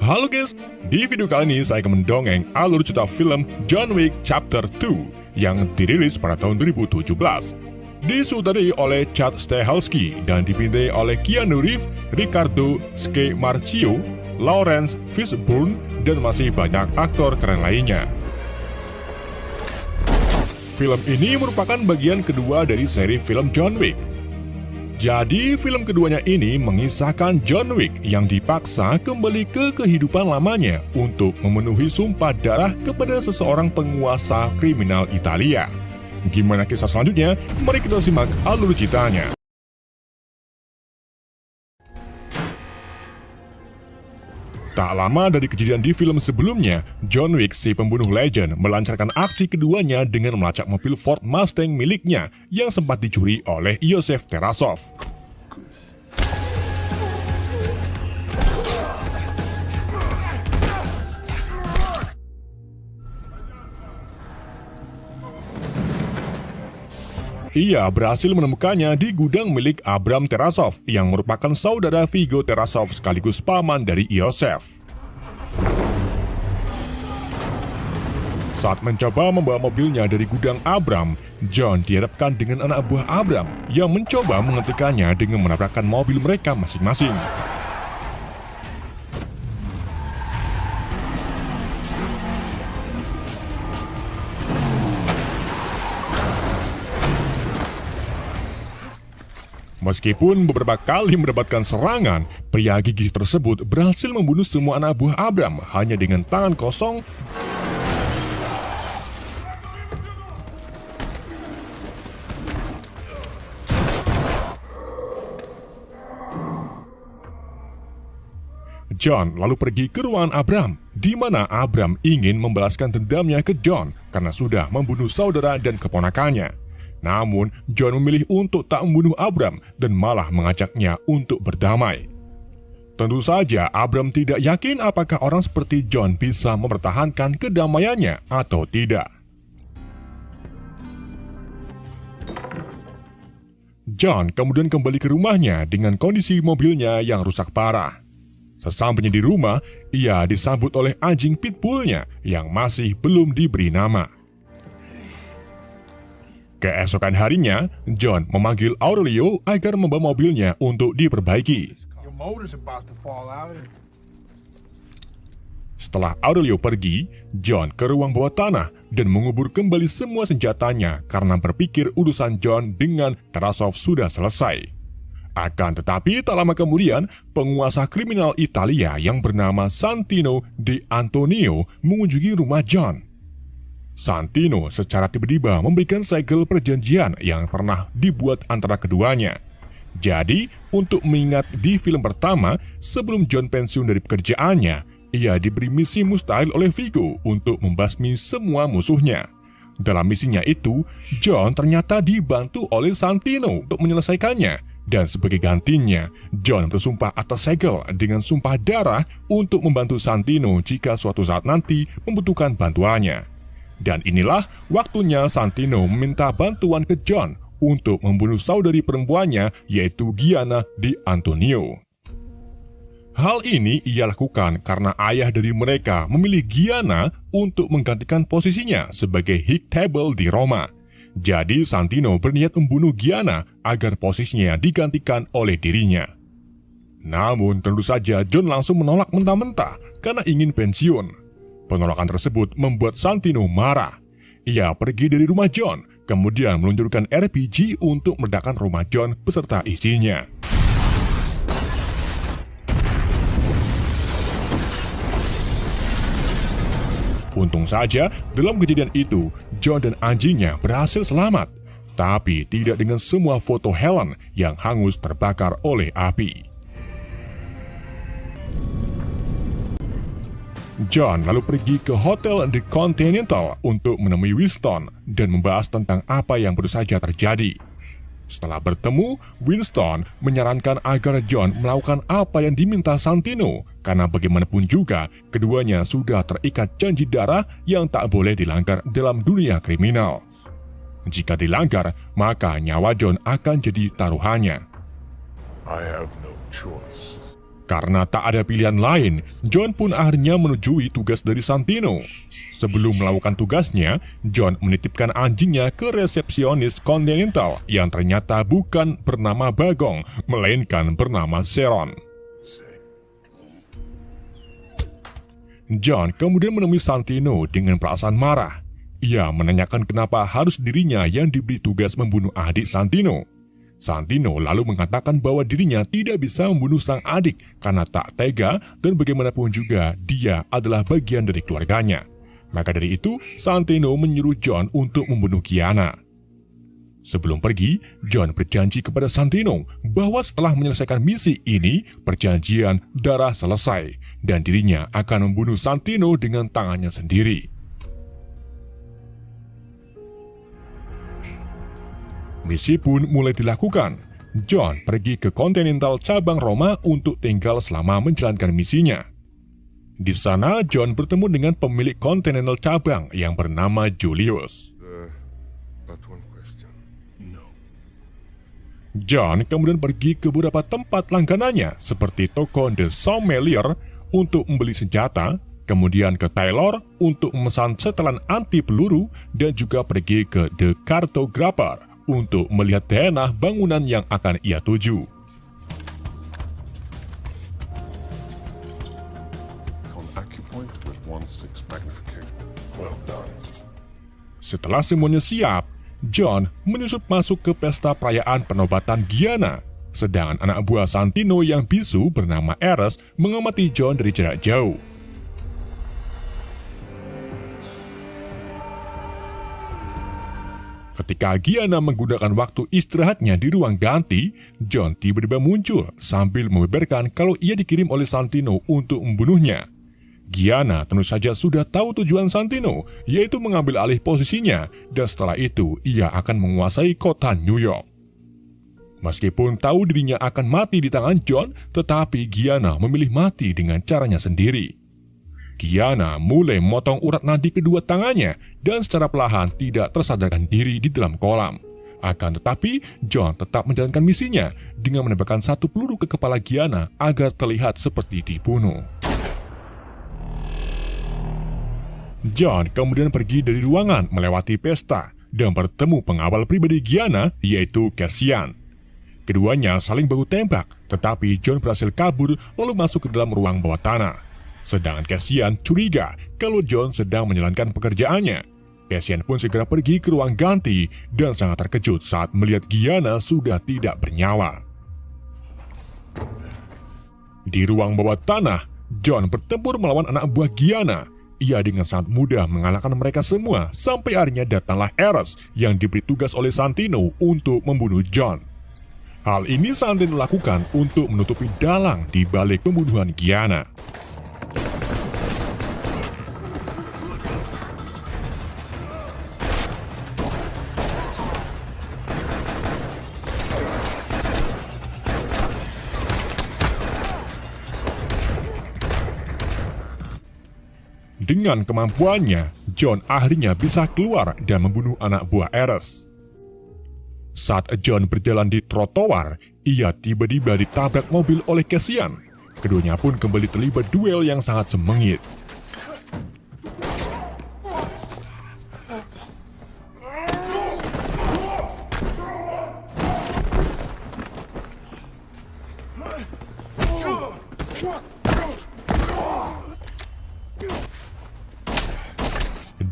Halo guys, di video kali ini saya akan mendongeng alur cerita film John Wick Chapter 2 yang dirilis pada tahun 2017. Disutradarai oleh Chad Stahelski dan dibintangi oleh Keanu Reeves, Ricardo Scamarcio, Lawrence Fishburne, dan masih banyak aktor keren lainnya. Film ini merupakan bagian kedua dari seri film John Wick. Jadi, film keduanya ini mengisahkan John Wick yang dipaksa kembali ke kehidupan lamanya untuk memenuhi sumpah darah kepada seseorang penguasa kriminal Italia. Gimana kisah selanjutnya? Mari kita simak alur ceritanya. Tak lama dari kejadian di film sebelumnya, John Wick, si pembunuh legend, melancarkan aksi keduanya dengan melacak mobil Ford Mustang miliknya yang sempat dicuri oleh Yosef Tarasov. Ia berhasil menemukannya di gudang milik Abram Tarasov yang merupakan saudara Viggo Tarasov sekaligus paman dari Yosef. Saat mencoba membawa mobilnya dari gudang Abram, John dihadapkan dengan anak buah Abram yang mencoba menghentikannya dengan menabrakkan mobil mereka masing-masing. Meskipun beberapa kali mendapatkan serangan, pria gigih tersebut berhasil membunuh semua anak buah Abram hanya dengan tangan kosong. John lalu pergi ke ruangan Abram, di mana Abram ingin membalaskan dendamnya ke John karena sudah membunuh saudara dan keponakannya. Namun, John memilih untuk tak membunuh Abram dan malah mengajaknya untuk berdamai. Tentu saja, Abram tidak yakin apakah orang seperti John bisa mempertahankan kedamaiannya atau tidak. John kemudian kembali ke rumahnya dengan kondisi mobilnya yang rusak parah. Sesampainya di rumah, ia disambut oleh anjing pitbullnya yang masih belum diberi nama. Keesokan harinya, John memanggil Aurelio agar membawa mobilnya untuk diperbaiki. Setelah Aurelio pergi, John ke ruang bawah tanah dan mengubur kembali semua senjatanya karena berpikir urusan John dengan Tarasov sudah selesai. Akan tetapi tak lama kemudian, penguasa kriminal Italia yang bernama Santino De Antonio mengunjungi rumah John. Santino secara tiba-tiba memberikan segel perjanjian yang pernah dibuat antara keduanya. Jadi, untuk mengingat di film pertama, sebelum John pensiun dari pekerjaannya, ia diberi misi mustahil oleh Viggo untuk membasmi semua musuhnya. Dalam misinya itu, John ternyata dibantu oleh Santino untuk menyelesaikannya, dan sebagai gantinya, John bersumpah atas segel dengan sumpah darah untuk membantu Santino jika suatu saat nanti membutuhkan bantuannya. Dan inilah waktunya Santino meminta bantuan ke John untuk membunuh saudari perempuannya, yaitu Gianna De Antonio. Hal ini ia lakukan karena ayah dari mereka memilih Gianna untuk menggantikan posisinya sebagai High Table di Roma. Jadi Santino berniat membunuh Gianna agar posisinya digantikan oleh dirinya. Namun tentu saja John langsung menolak mentah-mentah karena ingin pensiun. Penolakan tersebut membuat Santino marah. Ia pergi dari rumah John, kemudian meluncurkan RPG untuk meledakkan rumah John beserta isinya. Untung saja, dalam kejadian itu, John dan anjingnya berhasil selamat. Tapi tidak dengan semua foto Helen yang hangus terbakar oleh api. John lalu pergi ke Hotel The Continental untuk menemui Winston dan membahas tentang apa yang baru saja terjadi. Setelah bertemu, Winston menyarankan agar John melakukan apa yang diminta Santino, karena bagaimanapun juga keduanya sudah terikat janji darah yang tak boleh dilanggar dalam dunia kriminal. Jika dilanggar, maka nyawa John akan jadi taruhannya. I have no choice. Karena tak ada pilihan lain, John pun akhirnya menujui tugas dari Santino. Sebelum melakukan tugasnya, John menitipkan anjingnya ke resepsionis Continental yang ternyata bukan bernama Bagong, melainkan bernama Sharon. John kemudian menemui Santino dengan perasaan marah. Ia menanyakan kenapa harus dirinya yang diberi tugas membunuh adik Santino. Santino lalu mengatakan bahwa dirinya tidak bisa membunuh sang adik karena tak tega dan bagaimanapun juga dia adalah bagian dari keluarganya. Maka dari itu, Santino menyuruh John untuk membunuh Gianna. Sebelum pergi, John berjanji kepada Santino bahwa setelah menyelesaikan misi ini, perjanjian darah selesai dan dirinya akan membunuh Santino dengan tangannya sendiri. Misi pun mulai dilakukan. John pergi ke Continental cabang Roma untuk tinggal selama menjalankan misinya. Di sana, John bertemu dengan pemilik Continental cabang yang bernama Julius. John kemudian pergi ke beberapa tempat langganannya seperti toko The Sommelier untuk membeli senjata, kemudian ke Taylor untuk memesan setelan anti peluru, dan juga pergi ke The Cartographer untuk melihat daerah bangunan yang akan ia tuju. Setelah semuanya siap, John menyusup masuk ke pesta perayaan penobatan Gianna, sedangkan anak buah Santino yang bisu bernama Eres mengamati John dari jarak jauh. Ketika Gianna menggunakan waktu istirahatnya di ruang ganti, John tiba-tiba muncul sambil membeberkan kalau ia dikirim oleh Santino untuk membunuhnya. Gianna tentu saja sudah tahu tujuan Santino, yaitu mengambil alih posisinya, dan setelah itu ia akan menguasai kota New York. Meskipun tahu dirinya akan mati di tangan John, tetapi Gianna memilih mati dengan caranya sendiri. Gianna mulai memotong urat nadi kedua tangannya dan secara perlahan tidak tersadarkan diri di dalam kolam. Akan tetapi, John tetap menjalankan misinya dengan menembakkan satu peluru ke kepala Gianna agar terlihat seperti dibunuh. John kemudian pergi dari ruangan melewati pesta dan bertemu pengawal pribadi Gianna, yaitu Cassian. Keduanya saling baku tembak, tetapi John berhasil kabur lalu masuk ke dalam ruang bawah tanah. Sedangkan Cassian curiga kalau John sedang menjalankan pekerjaannya. Cassian pun segera pergi ke ruang ganti dan sangat terkejut saat melihat Gianna sudah tidak bernyawa. Di ruang bawah tanah, John bertempur melawan anak buah Gianna. Ia dengan sangat mudah mengalahkan mereka semua sampai akhirnya datanglah Eres yang diberi tugas oleh Santino untuk membunuh John. Hal ini Santino lakukan untuk menutupi dalang di balik pembunuhan Gianna. Dengan kemampuannya, John akhirnya bisa keluar dan membunuh anak buah Eres. Saat John berjalan di trotoar, ia tiba-tiba ditabrak mobil oleh Cassian. Keduanya pun kembali terlibat duel yang sangat sengit.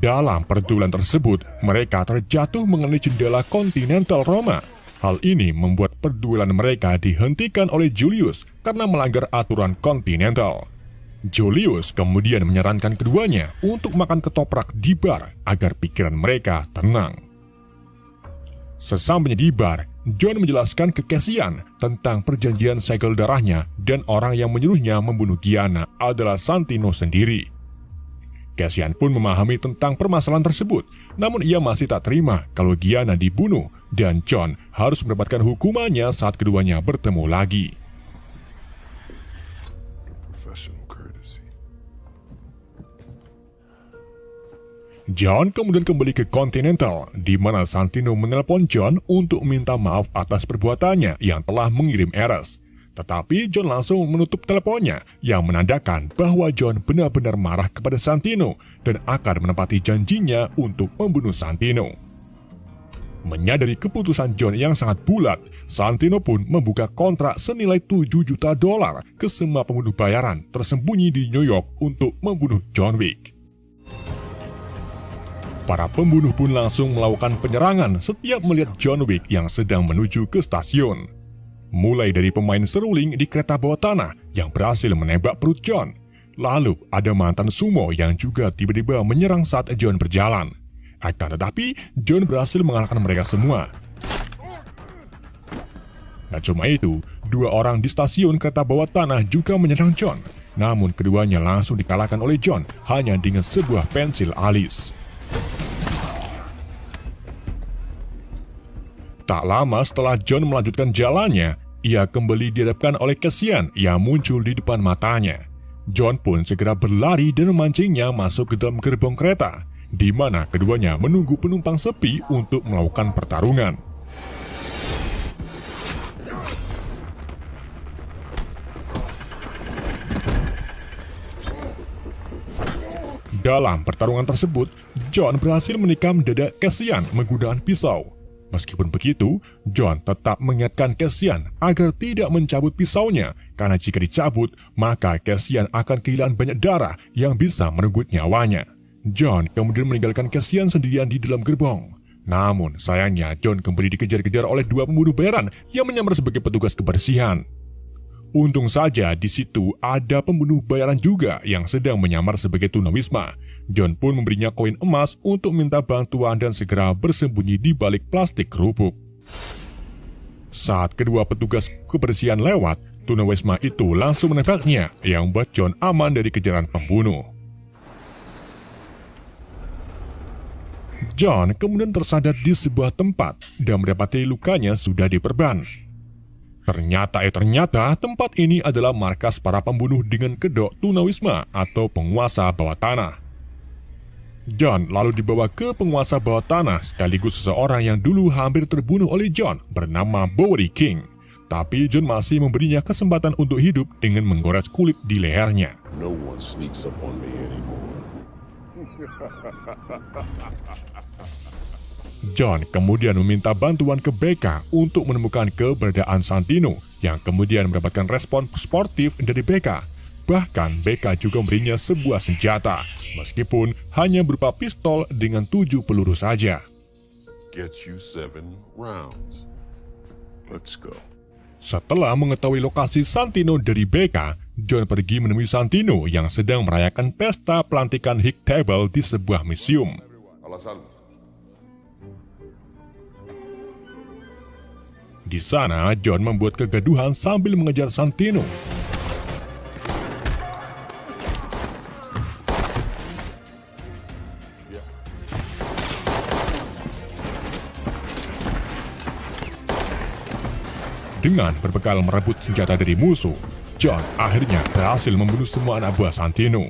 Dalam perduelan tersebut, mereka terjatuh mengenai jendela Continental Roma. Hal ini membuat perduelan mereka dihentikan oleh Julius karena melanggar aturan Continental. Julius kemudian menyarankan keduanya untuk makan ketoprak di bar agar pikiran mereka tenang. Sesampainya di bar, John menjelaskan ke Cassian tentang perjanjian segel darahnya dan orang yang menyuruhnya membunuh Gianna adalah Santino sendiri. Cassian pun memahami tentang permasalahan tersebut, namun ia masih tak terima kalau Gianna dibunuh dan John harus mendapatkan hukumannya saat keduanya bertemu lagi. John kemudian kembali ke Continental, di mana Santino menelpon John untuk meminta maaf atas perbuatannya yang telah mengirim Eres. Tetapi John langsung menutup teleponnya yang menandakan bahwa John benar-benar marah kepada Santino dan akan menepati janjinya untuk membunuh Santino. Menyadari keputusan John yang sangat bulat, Santino pun membuka kontrak senilai $7 juta ke semua pembunuh bayaran tersembunyi di New York untuk membunuh John Wick. Para pembunuh pun langsung melakukan penyerangan setiap melihat John Wick yang sedang menuju ke stasiun. Mulai dari pemain seruling di kereta bawah tanah yang berhasil menembak perut John. Lalu ada mantan sumo yang juga tiba-tiba menyerang saat John berjalan. Akan tetapi, John berhasil mengalahkan mereka semua. Nah cuma itu, 2 orang di stasiun kereta bawah tanah juga menyerang John. Namun keduanya langsung dikalahkan oleh John hanya dengan sebuah pensil alis. Tak lama setelah John melanjutkan jalannya, ia kembali dihadapkan oleh Cassian yang muncul di depan matanya. John pun segera berlari dan memancingnya masuk ke dalam gerbong kereta, di mana keduanya menunggu penumpang sepi untuk melakukan pertarungan. Dalam pertarungan tersebut, John berhasil menikam dada Cassian menggunakan pisau. Meskipun begitu, John tetap mengingatkan Cassian agar tidak mencabut pisaunya, karena jika dicabut, maka Cassian akan kehilangan banyak darah yang bisa merenggut nyawanya. John kemudian meninggalkan Cassian sendirian di dalam gerbong. Namun, sayangnya John kembali dikejar-kejar oleh 2 pembunuh bayaran yang menyamar sebagai petugas kebersihan. Untung saja di situ ada pembunuh bayaran juga yang sedang menyamar sebagai tunawisma. John pun memberinya koin emas untuk minta bantuan dan segera bersembunyi di balik plastik kerupuk. Saat kedua petugas kebersihan lewat, tunawisma itu langsung menembaknya yang membuat John aman dari kejaran pembunuh. John kemudian tersadar di sebuah tempat dan mendapati lukanya sudah diperban. Ternyata tempat ini adalah markas para pembunuh dengan kedok tunawisma atau penguasa bawah tanah. John lalu dibawa ke penguasa bawah tanah sekaligus seseorang yang dulu hampir terbunuh oleh John bernama Bowery King. Tapi John masih memberinya kesempatan untuk hidup dengan menggores kulit di lehernya. No one sneaks up on me anymore. John kemudian meminta bantuan ke Becca untuk menemukan keberadaan Santino, yang kemudian mendapatkan respon sportif dari Becca. Bahkan Becca juga memberinya sebuah senjata, meskipun hanya berupa pistol dengan 7 peluru saja. Get you 7 rounds. Let's go. Setelah mengetahui lokasi Santino dari Becca, John pergi menemui Santino yang sedang merayakan pesta pelantikan Hick Table di sebuah museum. Di sana, John membuat kegaduhan sambil mengejar Santino. Dengan berbekal merebut senjata dari musuh, John akhirnya berhasil membunuh semua anak buah Santino.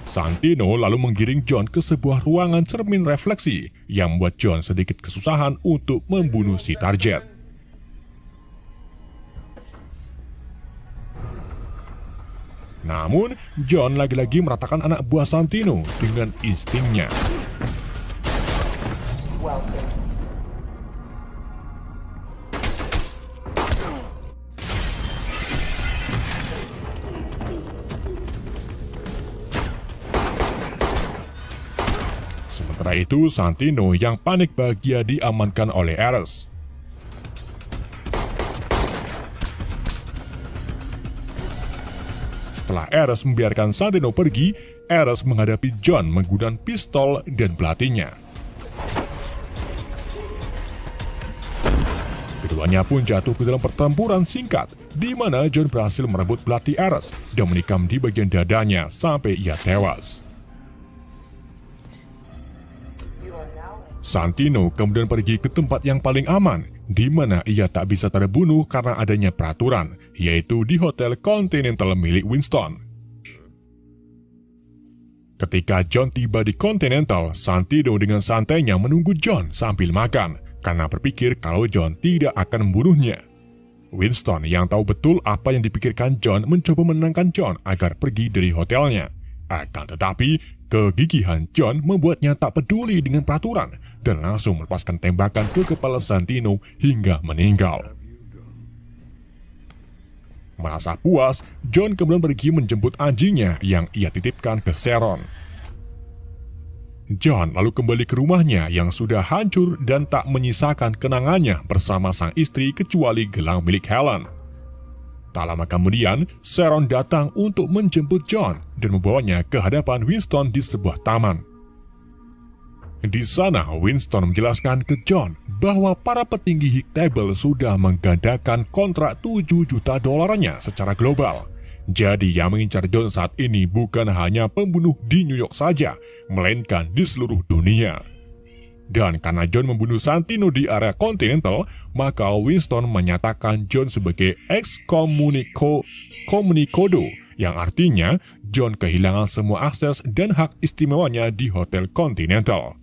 Santino lalu menggiring John ke sebuah ruangan cermin refleksi yang membuat John sedikit kesusahan untuk membunuh si target. Namun, John lagi-lagi meratakan anak buah Santino dengan instingnya. Sementara itu, Santino yang panik bahagia diamankan oleh Ares. Setelah Ares membiarkan Santino pergi, Ares menghadapi John menggunakan pistol dan pelatihnya. Keduanya pun jatuh ke dalam pertempuran singkat, di mana John berhasil merebut pelatih Ares dan menikam di bagian dadanya sampai ia tewas. Santino kemudian pergi ke tempat yang paling aman, di mana ia tak bisa terbunuh karena adanya peraturan, yaitu di Hotel Continental milik Winston. Ketika John tiba di Continental, Santino dengan santainya menunggu John sambil makan karena berpikir kalau John tidak akan membunuhnya. Winston yang tahu betul apa yang dipikirkan John mencoba menenangkan John agar pergi dari hotelnya. Akan tetapi, kegigihan John membuatnya tak peduli dengan peraturan dan langsung melepaskan tembakan ke kepala Santino hingga meninggal. Merasa puas, John kemudian pergi menjemput anjingnya yang ia titipkan ke Sharon. John lalu kembali ke rumahnya yang sudah hancur dan tak menyisakan kenangannya bersama sang istri kecuali gelang milik Helen. Tak lama kemudian, Sharon datang untuk menjemput John dan membawanya ke hadapan Winston di sebuah taman. Di sana, Winston menjelaskan ke John bahwa para petinggi High Table sudah menggandakan kontrak $7 juta secara global. Jadi yang mengincar John saat ini bukan hanya pembunuh di New York saja, melainkan di seluruh dunia. Dan karena John membunuh Santino di area Continental, maka Winston menyatakan John sebagai excommunicado, yang artinya John kehilangan semua akses dan hak istimewanya di Hotel Continental.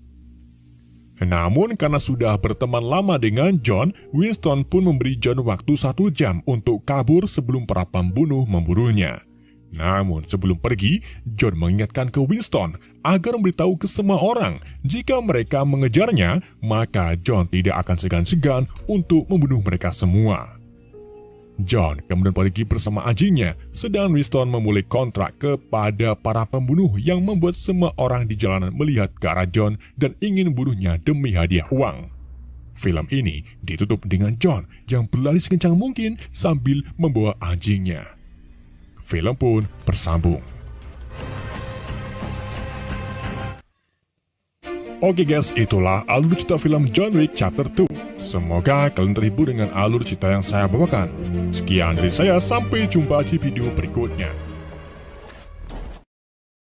Namun karena sudah berteman lama dengan John, Winston pun memberi John waktu 1 jam untuk kabur sebelum para pembunuh memburunya. Namun sebelum pergi, John mengingatkan ke Winston agar memberitahu ke semua orang jika mereka mengejarnya, maka John tidak akan segan-segan untuk membunuh mereka semua. John kemudian pergi bersama anjingnya, sedang Winston memulai kontrak kepada para pembunuh yang membuat semua orang di jalanan melihat ke arah John dan ingin membunuhnya demi hadiah uang. Film ini ditutup dengan John yang berlari sekencang mungkin sambil membawa anjingnya. Film pun bersambung. Oke guys, itulah alur cerita film John Wick Chapter 2. Semoga kalian terhibur dengan alur cerita yang saya bawakan. Sekian dari saya, sampai jumpa di video berikutnya.